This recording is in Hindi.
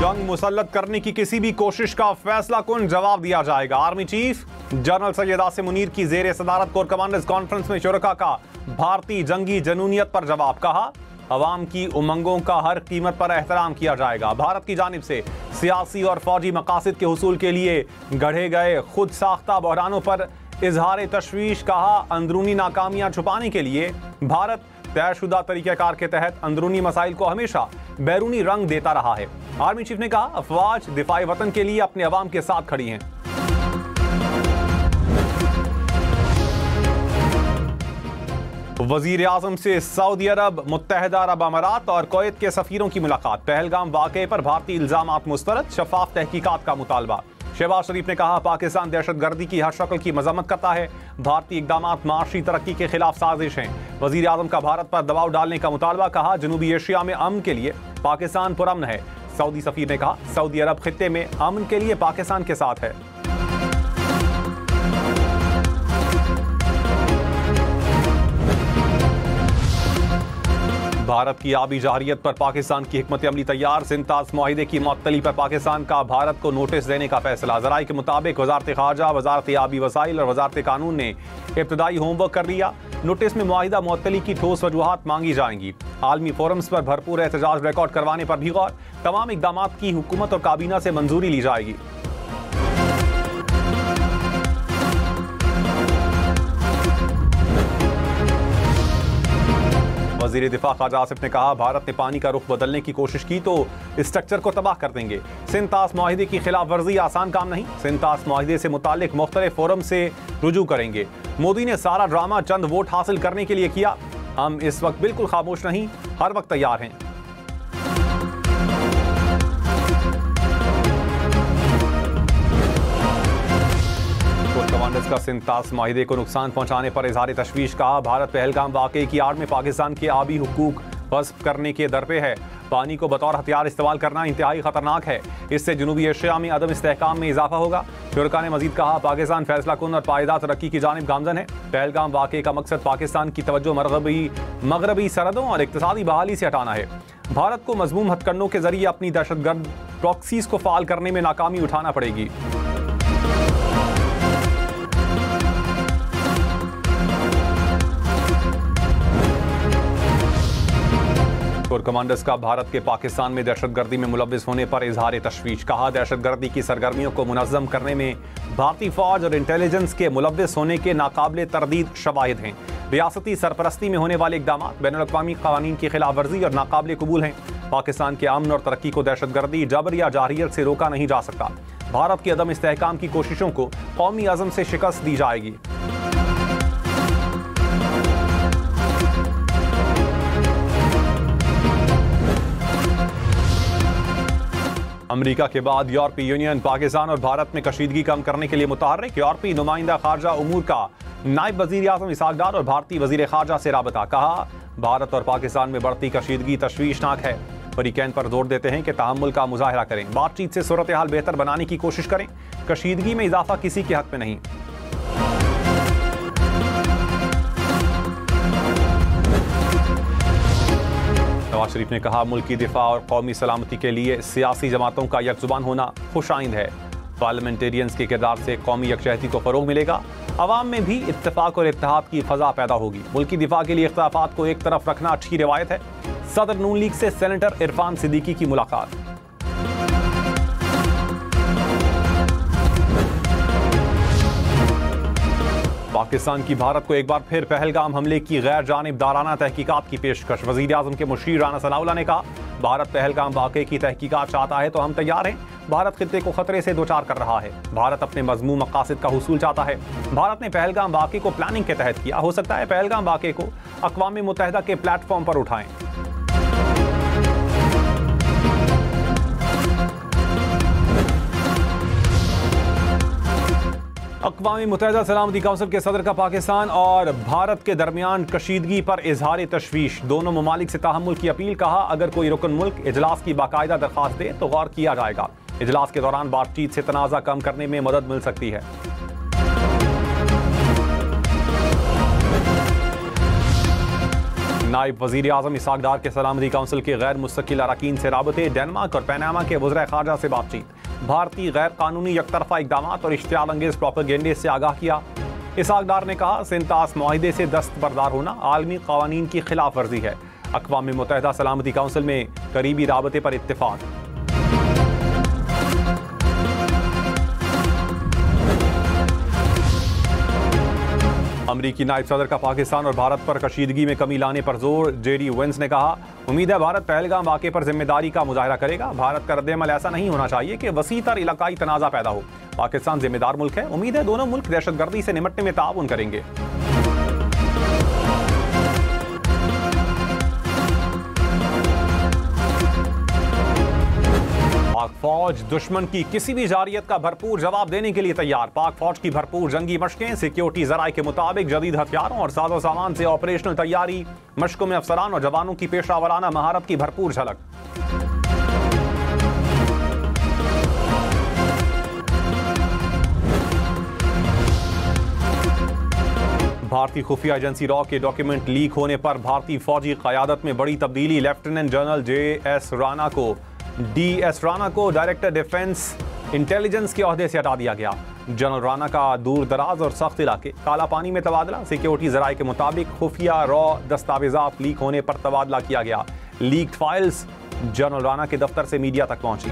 जंग मुसल्लत करने की किसी भी कोशिश का फैसला कुन जवाब दिया जाएगा। Army chief general Syed Asim Munir की जेर सदारत कोर कमांडर्स कॉन्फ्रेंस में शुरका का भारतीय जंगी जनूनियत पर जवाब। कहा, अवाम की उमंगों का हर कीमत पर एहतराम किया जाएगा। भारत की जानिब से सियासी और फौजी मकासद के हुसूल के लिए गढ़े गए खुद साख्ता बहरानों पर इजहार तशवीश। कहा, अंदरूनी नाकामियां छुपाने के लिए भारत तयशुदा तरीक़ाकार के तहत अंदरूनी मसाइल को हमेशा बैरूनी रंग देता रहा है। आर्मी चीफ ने कहा, अफवाज दिफाई वतन के लिए अपने अवाम के साथ खड़ी हैं। वजीर आजम से सऊदी अरब, मुत्तहदा अरब अमारात और कुवैत के सफीरों की मुलाकात। पहलगाम वाक़े पर भारतीय इल्जामात मुस्तरद, शफाफ तहकीकात का मुतालबा। शहबाज शरीफ ने कहा, पाकिस्तान दहशतगर्दी की हर शक्ल की मजम्मत करता है। भारतीय इक़दामात माशी तरक्की के खिलाफ साजिश हैं। वजीर आजम का भारत पर दबाव डालने का मुतालबा। कहा, जनूबी एशिया में अमन के लिए पाकिस्तान पुरअमन है। सऊदी सफीर ने कहा, सऊदी अरब खित्ते में अमन के लिए पाकिस्तान के साथ है। भारत की आबी जहरियत पर पाकिस्तान की हिकमत अमली तैयार। सिंताज मुआहिदे की मुअत्तली पर पाकिस्तान का भारत को नोटिस देने का फैसला। ज़राए के मुताबिक वजारत खारजा, वजारत आबी वसाइल और वजारत कानून ने इब्तदाई होमवर्क कर लिया। नोटिस में मुआहिदा मुअत्तली की ठोस वजूहात मांगी जाएंगी। आलमी फोरम्स पर भरपूर एहतजाज रिकॉर्ड करवाने पर भी गौर। तमाम इकदामात की हुकूमत और काबीना से मंजूरी ली जाएगी। वज़ीर दिफा ख्वाजा आसिफ ने कहा, भारत ने पानी का रुख बदलने की कोशिश की तो स्ट्रक्चर को तबाह कर देंगे। सिंतास मुआहिदे की खिलाफ वर्जी आसान काम नहीं। सिंतास मुआहिदे से मुतालिक मुख्तलिफ फोरम से रुजू करेंगे। मोदी ने सारा ड्रामा चंद वोट हासिल करने के लिए किया। हम इस वक्त बिल्कुल खामोश नहीं, हर वक्त तैयार हैं। कमांडर्स का सिंतास मुआहिदे को नुकसान पहुंचाने पर इजहार तशवीश। कहा, भारत पहलगाम वाक़े की आड़ में पाकिस्तान के आबी हुकूक गस्ब करने के दर पे है। पानी को बतौर हथियार इस्तेमाल करना इंतहाई खतरनाक है। इससे जनूबी एशिया में अदम इस्तेहकाम में इजाफा होगा। शुरका ने मजीद कहा, पाकिस्तान फैसला कुन और पायदार तरक्की की जानिब गामजन है। पहलगाम वाक़े का मकसद पाकिस्तान की तवज्जो मगरबी सरहदों और इक़्तिसादी बहाली से हटाना है। भारत को मज़मूम हथकंडों के जरिए अपनी दहशतगर्द प्रॉक्सीज को फ़ाल करने में नाकामी उठाना पड़ेगी। कोर कमांडर्स का भारत के पाकिस्तान में दहशतगर्दी में मुलव्विस होने पर इजहार तशवीश। कहा, दहशतगर्दी की सरगर्मियों को मुनज़्ज़म करने में भारतीय फौज और इंटेलिजेंस के मुलव्विस होने के नाकाबिले तरदीद शवाहिद हैं। रियासती सरपरस्ती में होने वाले इक़दाम बैनुल-अक़वामी क़वानीन की खिलाफ वर्जी और नाकाबिले कबूल हैं। पाकिस्तान के अमन और तरक्की को दहशतगर्दी, जबर या जारहियत से रोका नहीं जा सकता। भारत की अदम इस्तेहकाम की कोशिशों को कौमी अज़म से शिकस्त दी जाएगी। अमेरिका के बाद यूरोपीय यूनियन पाकिस्तान और भारत में कशीदगी कम करने के लिए मुतहर्रिक। यूरोपीय नुमाइंदा खारजा उमूर का नायब वजीर आज़म इसहाक डार और भारतीय वजीर खारजा से राबता। कहा, भारत और पाकिस्तान में बढ़ती कशीदगी तशवीशनाक है। फरीकैन पर जोर देते हैं कि तहम्मुल का मुजाहरा करें, बातचीत से सूरत हाल बेहतर बनाने की कोशिश करें। कशीदगी में इजाफा किसी के हक में नहीं। नवाज शरीफ ने कहा, मुल्क की दिफा और कौमी सलामती के लिए सियासी जमातों का यकजुबान होना खुशाइंद है। पार्लियामेंटेरियंस के किरदार से कौमी यकजहती को फरोग मिलेगा। अवाम में भी इत्तेफाक और इत्तेहाद की फजा पैदा होगी। मुल्क की दिफा के लिए इख्तिलाफात को एक तरफ रखना अच्छी रिवायत है। सदर नून लीग से सेनेटर इरफान सिद्दीकी की मुलाकात। पाकिस्तान की भारत को एक बार फिर पहलगाम हमले की गैर जानिबदाराना तहकीकात की पेशकश। वजीर आज़म के मुशीर राना सनाउल्लाह ने कहा, भारत पहलगाम वाक़े की तहकीकात चाहता है तो हम तैयार हैं। भारत खित्ते को खतरे से दोचार कर रहा है। भारत अपने मज़मूम मकासद का हुसूल चाहता है। भारत ने पहलगाम वाक़े को प्लानिंग के तहत किया। हो सकता है पहलगाम वाक़े को अक़वाम मुत्तहिदा के प्लेटफॉर्म पर उठाएं। अक़वाम मुत्तहिदा सलामती काउंसिल के सदर का पाकिस्तान और भारत के दरमियान कशीदगी पर इजहार तशवीश। दोनों ममालिक से तहम्मुल की अपील। कहा, अगर कोई रुकन मुल्क इजलास की बाकायदा दरख्वास्त दे तो गौर किया जाएगा। इजलास के दौरान बातचीत से तनाज़ा कम करने में मदद मिल सकती है। नायब वजीर आजम इसहाक डार के सलामती काउंसिल के गैर मुस्तकिल अरकान से राबते, डेनमार्क और पनामा के वज़ीर ख़ारजा से बातचीत, भारतीय गैर कानूनी यकतरफा इक़दाम और इश्तियाल अंगेज प्रोपेगेंडे से आगाह किया। इसहाक डार ने कहा, सिंतास मुआहिदे से दस्तबरदार होना आलमी क़वानीन की खिलाफ वर्जी है। अक़वाम मुत्तहिदा सलामती काउंसिल में करीबी राबते पर इत्तिफ़ाक़। अमरीकी नायब सदर का पाकिस्तान और भारत पर कशीदगी में कमी लाने पर जोर, जेडी वेंस ने कहा, उम्मीद है भारत पहलगाम वाक़े पर जिम्मेदारी का मुजाहरा करेगा। भारत का रद्द-ए-अमल ऐसा नहीं होना चाहिए कि वसीतर इलाकाई तनाज़ा पैदा हो। पाकिस्तान जिम्मेदार मुल्क है, उम्मीद है दोनों मुल्क दहशतगर्दी से निपटने में ताउन करेंगे। पाक फौज दुश्मन की किसी भी जारियत का भरपूर जवाब देने के लिए तैयार। पाक फौज की भरपूर जंगी मशकें, सिक्योरिटी जराये के मुताबिक जदीद हथियारों और साजो सामान से ऑपरेशनल तैयारी, मशकों में अफसरान और जवानों की पेशा महारत की भरपूर झलक। भारतीय खुफिया एजेंसी रॉ के डॉक्यूमेंट लीक होने पर भारतीय फौजी क़यादत में बड़ी तब्दीली। Lieutenant general DS. राणा को डायरेक्टर डिफेंस इंटेलिजेंस के ओहदे से हटा दिया गया। जनरल राणा का दूर दराज और सख्त इलाके काला पानी में तबादला। सिक्योरिटी जराये के मुताबिक खुफिया रॉ दस्तावेजात लीक होने पर तबादला किया गया। लीक्ड फाइल्स जनरल राणा के दफ्तर से मीडिया तक पहुंची।